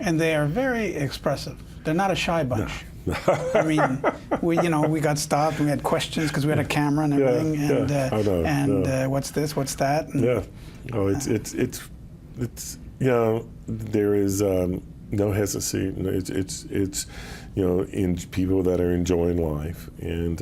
And they are very expressive. They're not a shy bunch. No. I mean, we got stopped. And we had questions because we had a camera and everything. What's this? What's that? And, there is no hesitancy. It's in people that are enjoying life, and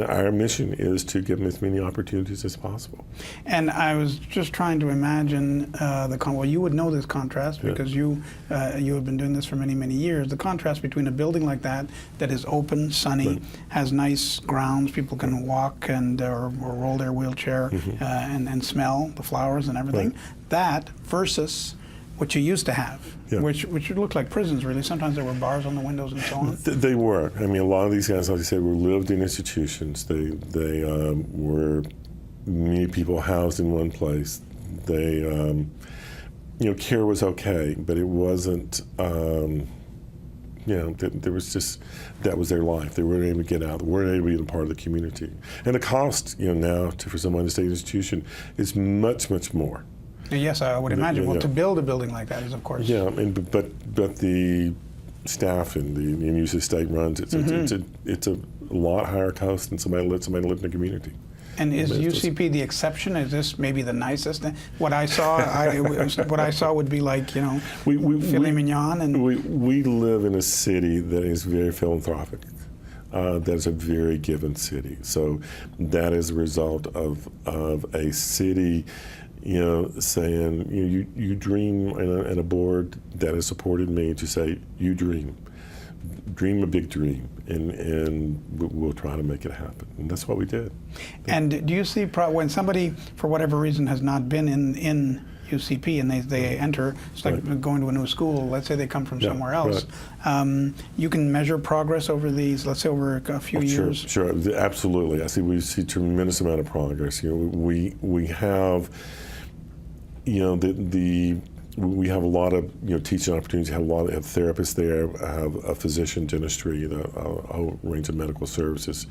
our mission is to give them as many opportunities as possible. And I was just trying to imagine well, you would know this contrast because you have been doing this for many, many years. The contrast between a building like that is open, sunny, has nice grounds, people can walk and or roll their wheelchair and smell the flowers and everything. That versus what you used to have, which looked like prisons, really. Sometimes there were bars on the windows and so on. They were. I mean, a lot of these guys, like I said, were lived in institutions. They were many people housed in one place. They, care was okay, but it wasn't. There was just, that was their life. They weren't able to get out. They weren't able to be a part of the community. And the cost, now for someone to stay in an institution is much, much more. Yes, I would imagine. Well, to build a building like that is, of course. Yeah, but the staff and the UC State runs it's a lot higher cost than somebody live in the community. And is UCP the exception? Is this maybe the nicest? What I saw, would be like filet mignon. And we live in a city that is very philanthropic. That's a very given city. So that is a result of a city. Saying you dream, and a board that has supported me to say you dream a big dream, and we'll try to make it happen, and that's what we did. And do you see when somebody, for whatever reason, has not been in UCP and they enter, it's like going to a new school. Let's say they come from somewhere else. You can measure progress over these, let's say over a few years. Sure, absolutely. We see tremendous amount of progress. We have. We have a lot of teaching opportunities. Have a lot of therapists there. Have a physician, dentistry, a whole range of medical services.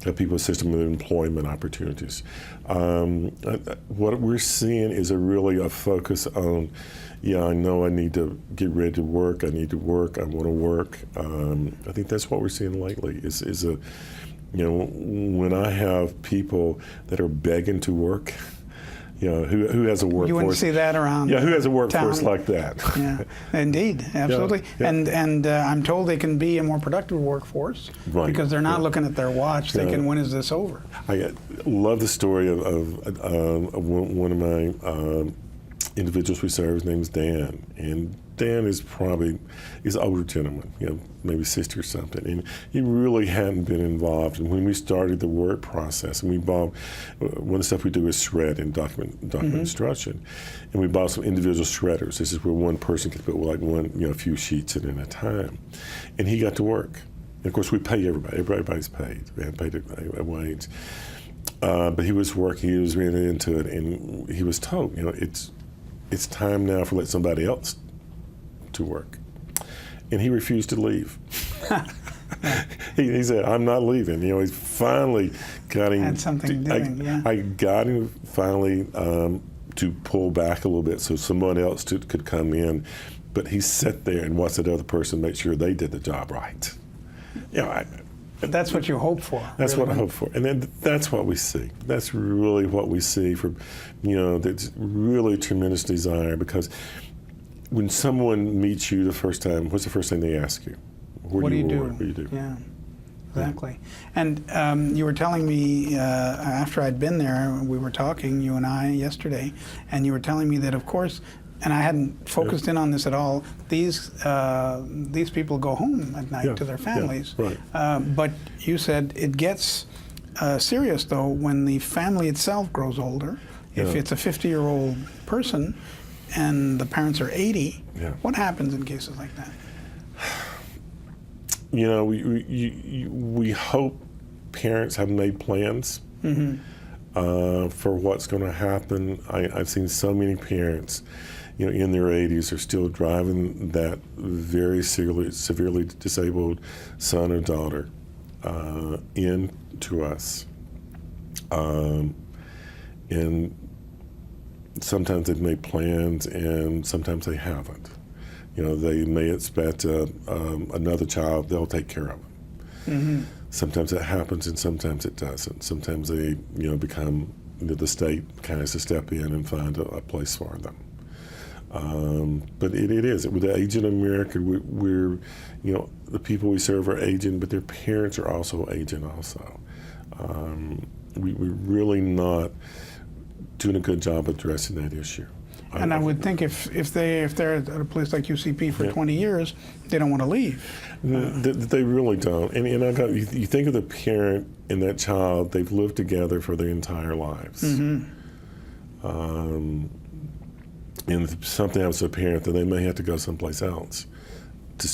Have people assist them with employment opportunities. What we're seeing is really a focus on. I know I need to get ready to work. I need to work. I want to work. I think that's what we're seeing lately. Is when I have people that are begging to work. Who has a workforce? You wouldn't see that around. Yeah, who has a workforce like that? Yeah, indeed, absolutely. And I'm told they can be a more productive workforce because they're not looking at their watch, thinking, when is this over? I love the story of one of my individuals we serve. His name is Dan, and Dan is he's an older gentleman, maybe 60 or something, and he really hadn't been involved. And when we started the work process, and we bought, one of the stuff we do is shred and document instruction, and we bought some individual shredders. This is where one person can put a few sheets in at a time, and he got to work. And of course, we pay everybody. Everybody's paid. We have paid a wage, but he was working. He was really into it, and he was told, it's time now for let somebody else to work. And he refused to leave. he said, I'm not leaving. He finally got him. Had something doing, I got him finally to pull back a little bit so someone else could come in. But he sat there and watched that other person make sure they did the job right. That's what you hope for. That's what I hope for. And then that's what we see. That's really what we see for, that's really tremendous desire, because when someone meets you the first time, what's the first thing they ask you? What do you do? What do you do? Yeah, exactly. And you were telling me after I'd been there, we were talking, you and I, yesterday, and you were telling me that, of course, and I hadn't focused in on this at all, these people go home at night to their families. Yeah, right. But you said it gets serious, though, when the family itself grows older. If it's a 50-year-old person and the parents are 80, what happens in cases like that? We hope parents have made plans for what's going to happen. I've seen so many parents, in their 80s are still driving that very severely disabled son or daughter in to us. And sometimes they've made plans and sometimes they haven't. You know, they may expect another child, they'll take care of them. Mm-hmm. Sometimes it happens and sometimes it doesn't. Sometimes they, you know, become, you know, the state kind of has to step in and find a place for them. But it is. With the aging America, we're, you know, the people we serve are aging, but their parents are also aging also. We're really not doing a good job addressing that issue. And I would think if they're at a place like UCP for 20 years, they don't want to leave. They really don't. And you think of the parent and that child, they've lived together for their entire lives. Mm-hmm. And if something happens to a parent, then they may have to go someplace else. To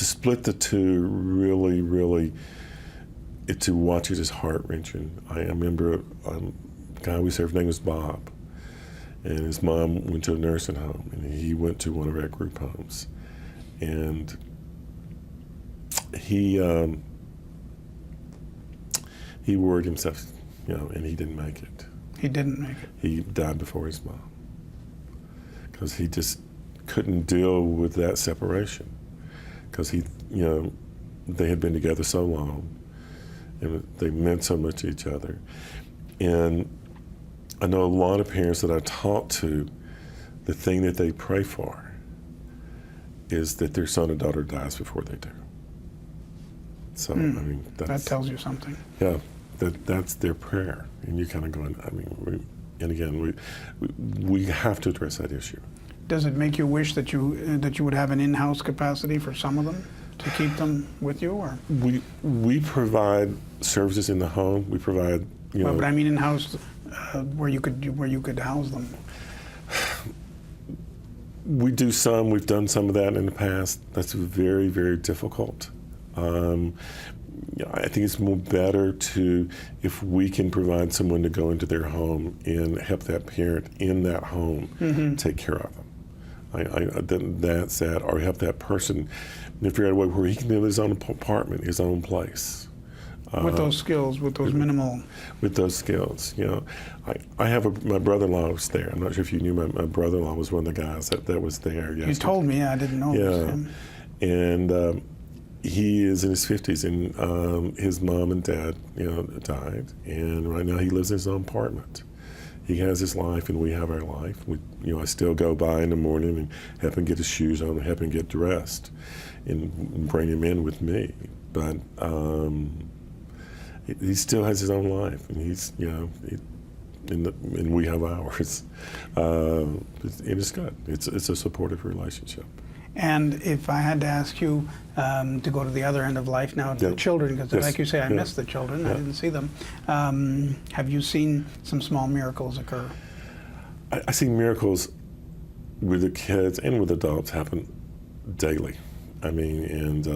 split the two, really, to watch it is heart-wrenching. I remember a guy we served, his name was Bob. And his mom went to a nursing home, and he went to one of our group homes. And he worried himself, you know, and he didn't make it. He didn't make it. He died before his mom because he just couldn't deal with that separation. Because he, you know, they had been together so long, and they meant so much to each other. And I know a lot of parents that I talk to, the thing that they pray for is that their son or daughter dies before they do. So, I mean, that tells you something. Yeah, that's their prayer. And you're kind of going, I mean, we have to address that issue. Does it make you wish that you would have an in-house capacity for some of them to keep them with you, or? We provide services in the home. We provide, you know. But I mean in-house where you could house them. We do some. We've done some of that in the past. That's very, very difficult. I think it's more better if we can provide someone to go into their home and help that parent in that home take care of them. That's that, or help that person figure out a way where he can live in his own apartment, his own place. With those skills, with those minimal. With those skills, you know. I have my brother-in-law was there. I'm not sure if you knew my brother-in-law was one of the guys that was there yesterday. You told me, I didn't know it was him. And he is in his 50s, and his mom and dad, you know, died. And right now he lives in his own apartment. He has his life, and we have our life. I still go by in the morning and help him get his shoes on, and help him get dressed, and bring him in with me. But he still has his own life, and he's, you know, and we have ours. And it's good. It's a supportive relationship. And if I had to ask you to go to the other end of life now, to the children, because like you say, I miss the children. I didn't see them. Have you seen some small miracles occur? I see miracles with the kids and with adults happen daily. I mean, and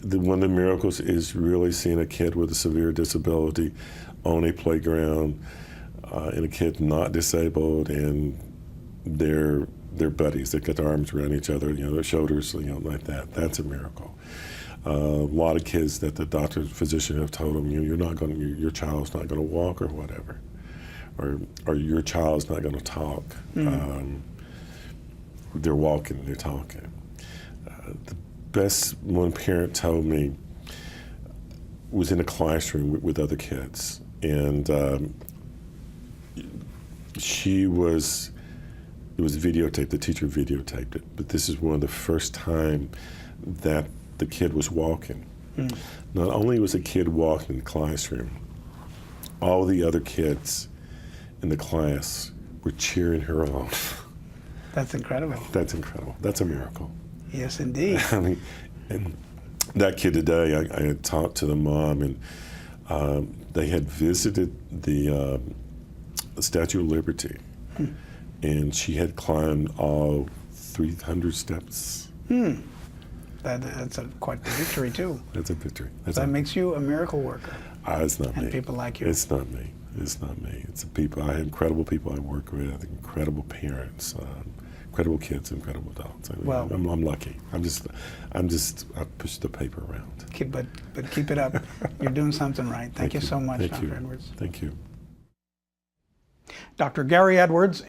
one of the miracles is really seeing a kid with a severe disability on a playground, and a kid not disabled, and their buddies that got their arms around each other, you know, their shoulders, you know, like that. That's a miracle. A lot of kids that the doctor, physician have told them, your child's not going to walk or whatever, or your child's not going to talk. They're walking, they're talking. The best one parent told me was in a classroom with other kids, and it was videotaped, the teacher videotaped it, but this is one of the first time that the kid was walking. Not only was the kid walking in the classroom, all the other kids in the class were cheering her on. That's incredible. That's incredible. That's a miracle. Yes, indeed. I mean, and that kid today, I had talked to the mom, and they had visited the Statue of Liberty, and she had climbed all 300 steps. That's quite the victory, too. That's a victory. That makes you a miracle worker. It's not me. And people like you. It's not me. It's not me. It's the people. I have incredible people I work with, incredible parents, incredible kids, incredible adults. I mean, well, I'm lucky. I push the paper around. But keep it up. You're doing something right. Thank you so much, Dr. Edwards. Thank you. Dr. Gary Edwards